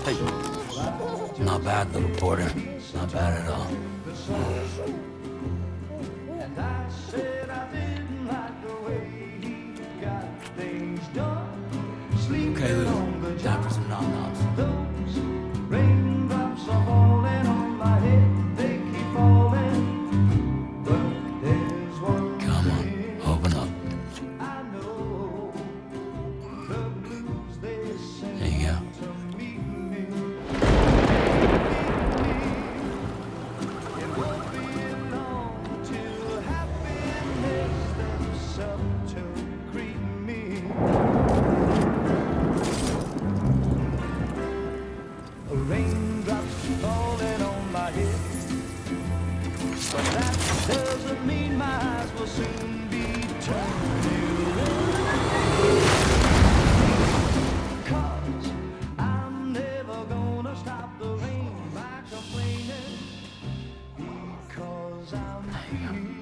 Hey. Not bad, little porter. Not bad at all. Okay, Lou. Time for some nom-noms. Come on, open up. There you go. Raindrops falling on my head, but that doesn't mean my eyes will soon be turned to red. 'Cause I'm never gonna stop the rain by complaining, because I'm free.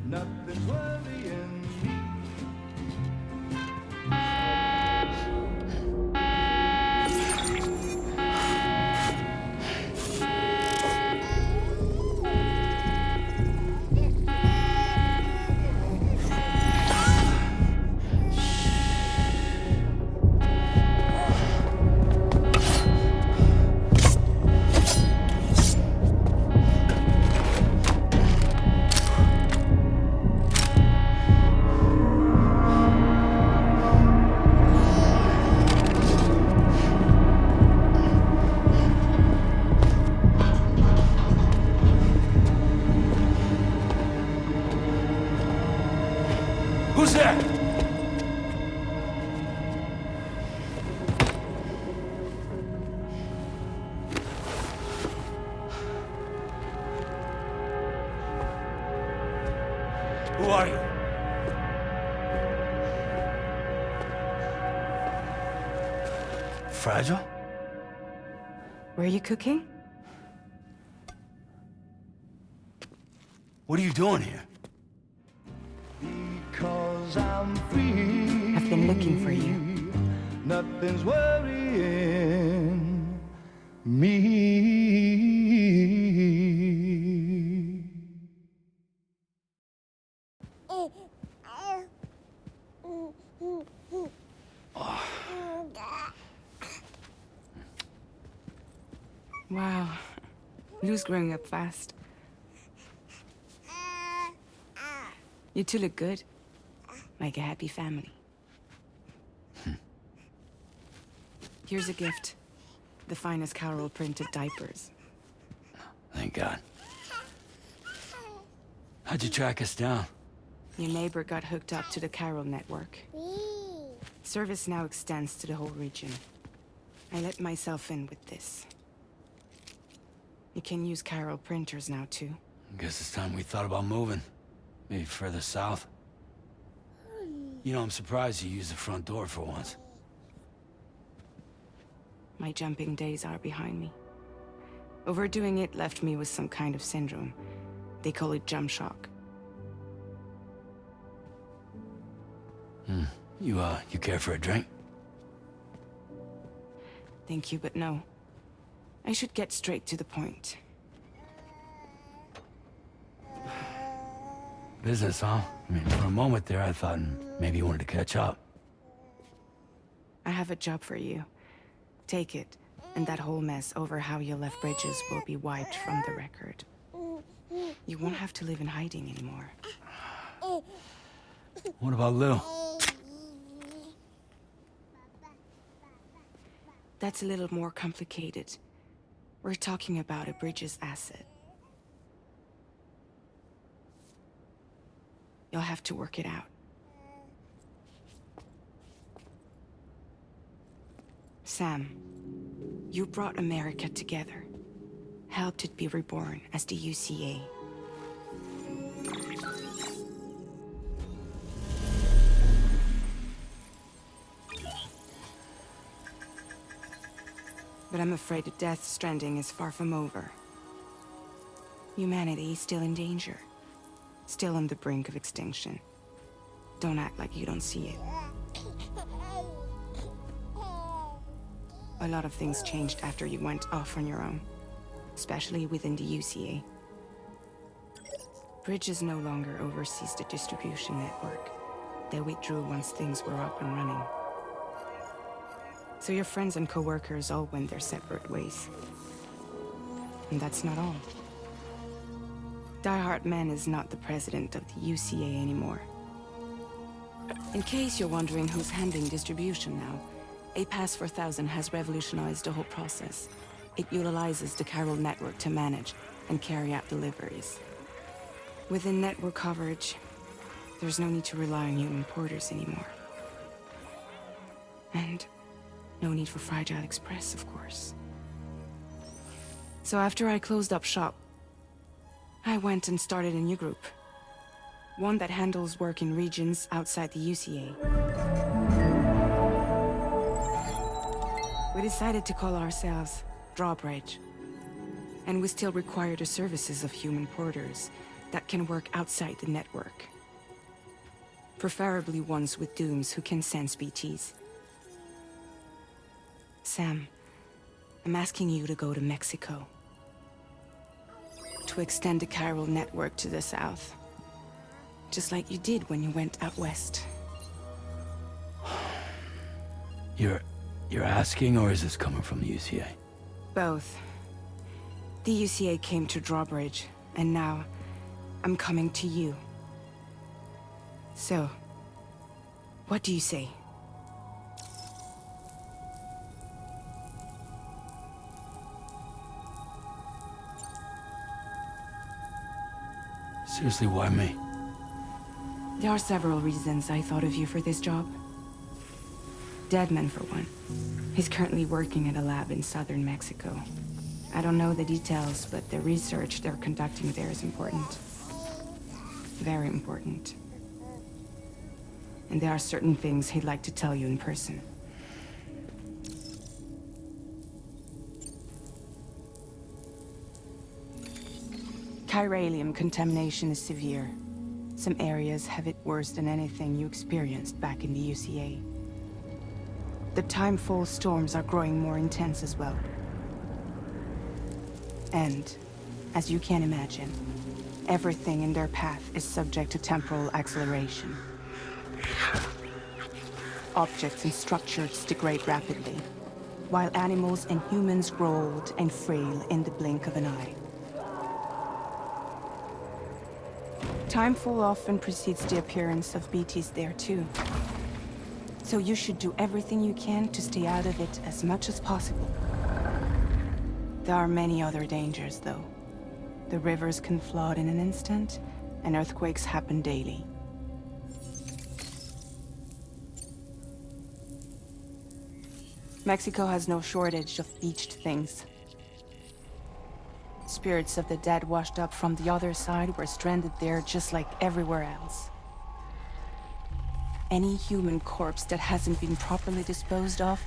Nothing's worrying me. Who's there? Who are you? Fragile? Were you cooking? What are you doing here? Because I'm free. I've been looking for you. Nothing's worrying me. Wow. Lou's growing up fast. You two look good. Like a happy family. Here's a gift. The finest Carol printed diapers. Thank God. How'd you track us down? Your neighbor got hooked up to the Carol network. Service now extends to the whole region. I let myself in with this. You can use Carol printers now, too. Guess it's time we thought about moving. Maybe further south. You know, I'm surprised you used the front door for once. My jumping days are behind me. Overdoing it left me with some kind of syndrome. They call it jump shock. You care for a drink? Thank you, but no. I should get straight to the point. Business, huh? I mean, for a moment there, I thought maybe you wanted to catch up. I have a job for you. Take it, and that whole mess over how you left Bridges will be wiped from the record. You won't have to live in hiding anymore. What about Lou? That's a little more complicated. We're talking about a Bridges asset. You'll have to work it out. Sam, you brought America together. Helped it be reborn as the UCA. But I'm afraid the death stranding is far from over. Humanity is still in danger. still on the brink of extinction. Don't act like you don't see it. A lot of things changed after you went off on your own, especially within the UCA. Bridges no longer oversees the distribution network. They withdrew once things were up and running. So your friends and co-workers all went their separate ways. And that's not all. Die Hartman is not the president of the UCA anymore. In case you're wondering who's handling distribution now, A Pass 4000 has revolutionized the whole process. It utilizes the Chiral network to manage and carry out deliveries. Within network coverage, there's no need to rely on human porters anymore. And no need for Fragile Express, of course. So after I closed up shop, I went and started a new group. One that handles work in regions outside the UCA. We decided to call ourselves Drawbridge. And we still require the services of human porters that can work outside the network. Preferably ones with dooms who can sense BTs. Sam, I'm asking you to go to Mexico. To extend the Chiral network to the south. Just like you did when you went out west. You're asking, or is this coming from the UCA? Both. The UCA came to Drawbridge, and now I'm coming to you. So, what do you say? Seriously, why me? There are several reasons I thought of you for this job. Deadman, for one. He's currently working at a lab in southern Mexico. I don't know the details, but the research they're conducting there is important. Very important. And there are certain things he'd like to tell you in person. Chiralium contamination is severe. Some areas have it worse than anything you experienced back in the UCA. The timefall storms are growing more intense as well. And, as you can imagine, everything in their path is subject to temporal acceleration. Objects and structures degrade rapidly, while animals and humans grow old and frail in the blink of an eye. Timefall often precedes the appearance of BTs there too. So you should do everything you can to stay out of it as much as possible. There are many other dangers, though. The rivers can flood in an instant, and earthquakes happen daily. Mexico has no shortage of beached things. Spirits of the dead washed up from the other side were stranded there just like everywhere else. Any human corpse that hasn't been properly disposed of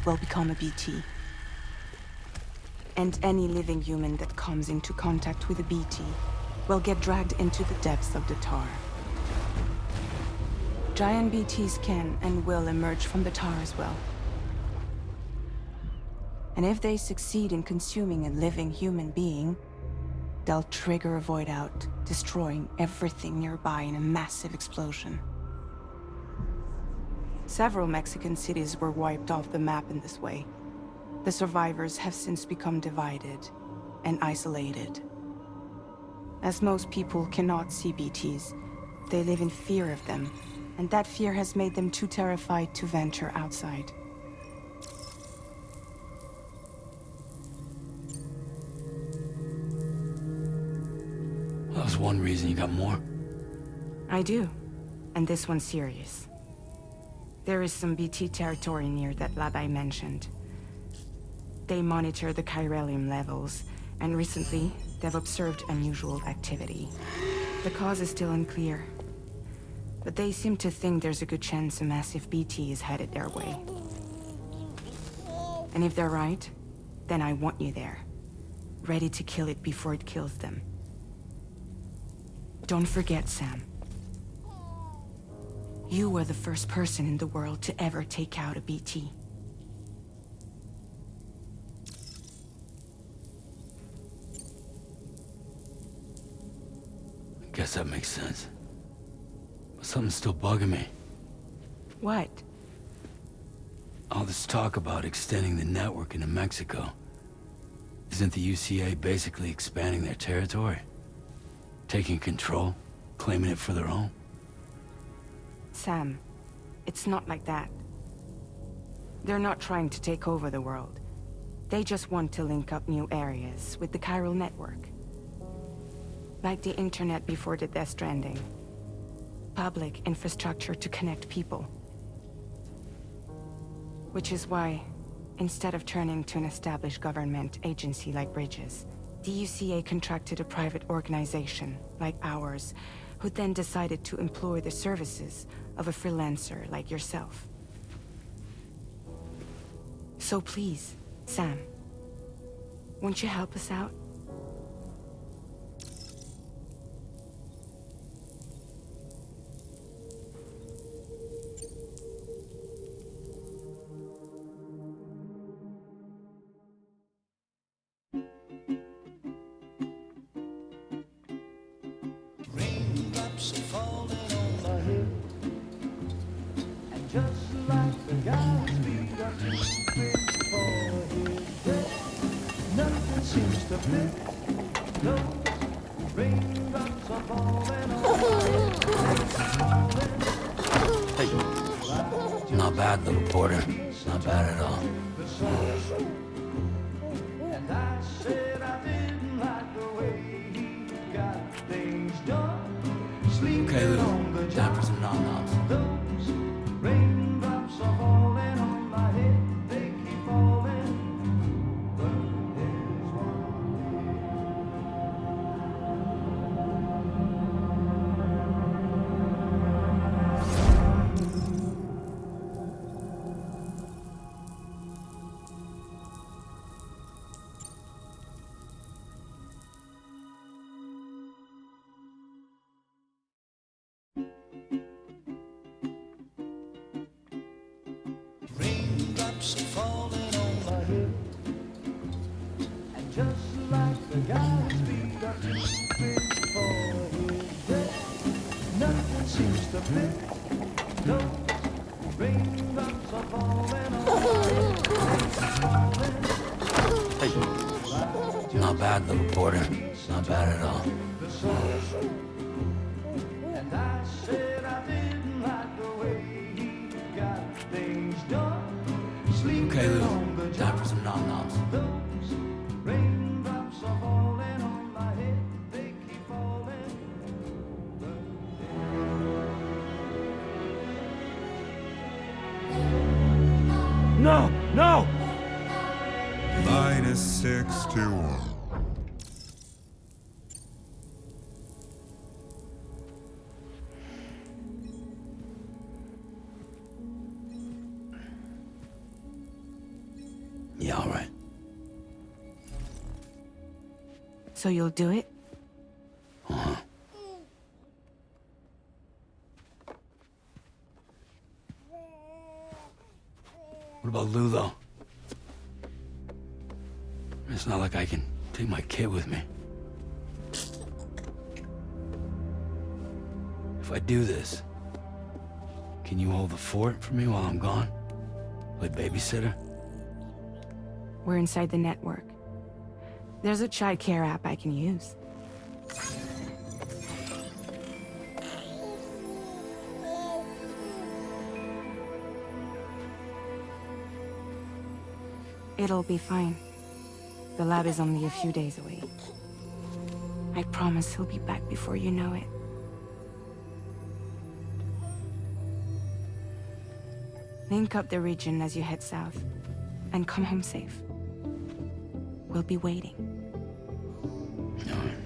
will become a BT. And any living human that comes into contact with a BT will get dragged into the depths of the tar. Giant BTs can and will emerge from the tar as well. And if they succeed in consuming a living human being, they'll trigger a void out, destroying everything nearby in a massive explosion. Several Mexican cities were wiped off the map in this way. The survivors have since become divided and isolated. As most people cannot see BTs, they live in fear of them, and that fear has made them too terrified to venture outside. That was one reason. You got more? I do, and this one's serious. There is some BT territory near that lab I mentioned. They monitor the chiralium levels, and recently, they've observed unusual activity. The cause is still unclear, but they seem to think there's a good chance a massive BT is headed their way. And if they're right, then I want you there, ready to kill it before it kills them. Don't forget, Sam. You were the first person in the world to ever take out a BT. I guess that makes sense. But something's still bugging me. What? All this talk about extending the network into Mexico. Isn't the UCA basically expanding their territory? Taking control? Claiming it for their own? Sam, it's not like that. They're not trying to take over the world. They just want to link up new areas with the chiral network. Like the internet before the Death Stranding. Public infrastructure to connect people. Which is why, instead of turning to an established government agency like Bridges, the UCA contracted a private organization, like ours, who then decided to employ the services of a freelancer like yourself. So please, Sam, won't you help us out? Raindrops are falling on my head, and just like the guy's feet are too big for his head, nothing seems to fit. Those raindrops are falling on my head. Hey. Not bad, little Porter. Not bad at all. And I said I didn't like the way he got things done. Okay, Sleeping Lou. on the Time for job. some nom-noms. Those raindrops are falling on my head. They keep falling. But there's one raindrops are falling on my head, and just like the guy's feet are too big for his head, nothing seems to fit. Those raindrops are falling on my head. Hey. Not bad, little Porter. Not bad at all. And I said I didn't like the way he got things done. Sleeping Okay, Lou. on the Time job. for some nom-noms. Those raindrops are falling on my head. They keep falling. No! No! -61. Yeah, all right. So you'll do it? Uh-huh. What about Lou, though? It's not like I can take my kid with me. If I do this, can you hold the fort for me while I'm gone? Play babysitter? We're inside the network. There's a child care app I can use. It'll be fine. The lab is only a few days away. I promise he'll be back before you know it. Link up the region as you head south, and come home safe. We'll be waiting. All right.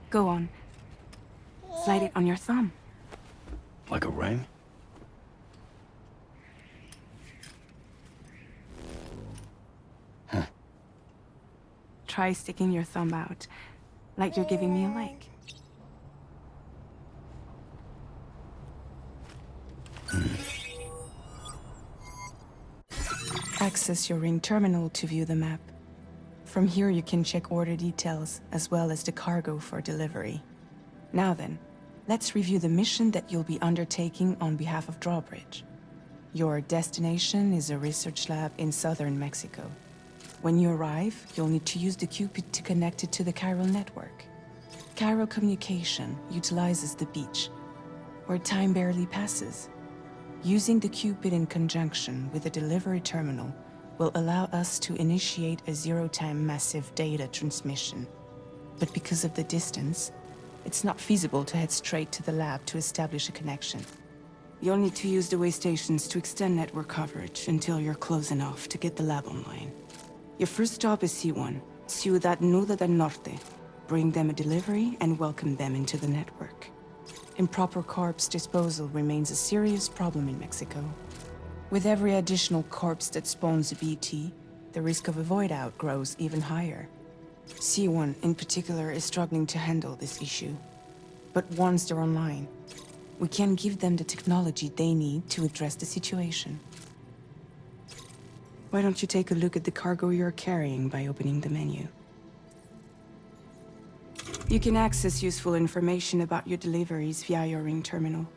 Go on. Slide it on your thumb. Like a ring? Huh. Try sticking your thumb out, like you're giving me a like. Access your ring terminal to view the map. From here you can check order details, as well as the cargo for delivery. Now then, let's review the mission that you'll be undertaking on behalf of Drawbridge. Your destination is a research lab in southern Mexico. When you arrive, you'll need to use the Cupid to connect it to the chiral network. Chiral communication utilizes the beach, where time barely passes. Using the Cupid in conjunction with the delivery terminal will allow us to initiate a zero-time massive data transmission. But because of the distance, it's not feasible to head straight to the lab to establish a connection. You'll need to use the way stations to extend network coverage until you're close enough to get the lab online. Your first stop is C1, Ciudad Nuda del Norte. Bring them a delivery and welcome them into the network. Improper corpse disposal remains a serious problem in Mexico. With every additional corpse that spawns a BT, the risk of a void out grows even higher. C1 in particular is struggling to handle this issue. But once they're online, we can give them the technology they need to address the situation. Why don't you take a look at the cargo you're carrying by opening the menu? You can access useful information about your deliveries via your ring terminal.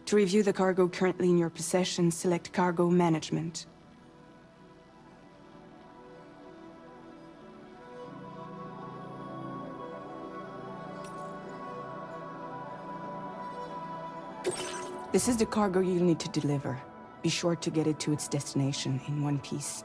To review the cargo currently in your possession, select Cargo Management. This is the cargo you'll need to deliver. Be sure to get it to its destination in one piece.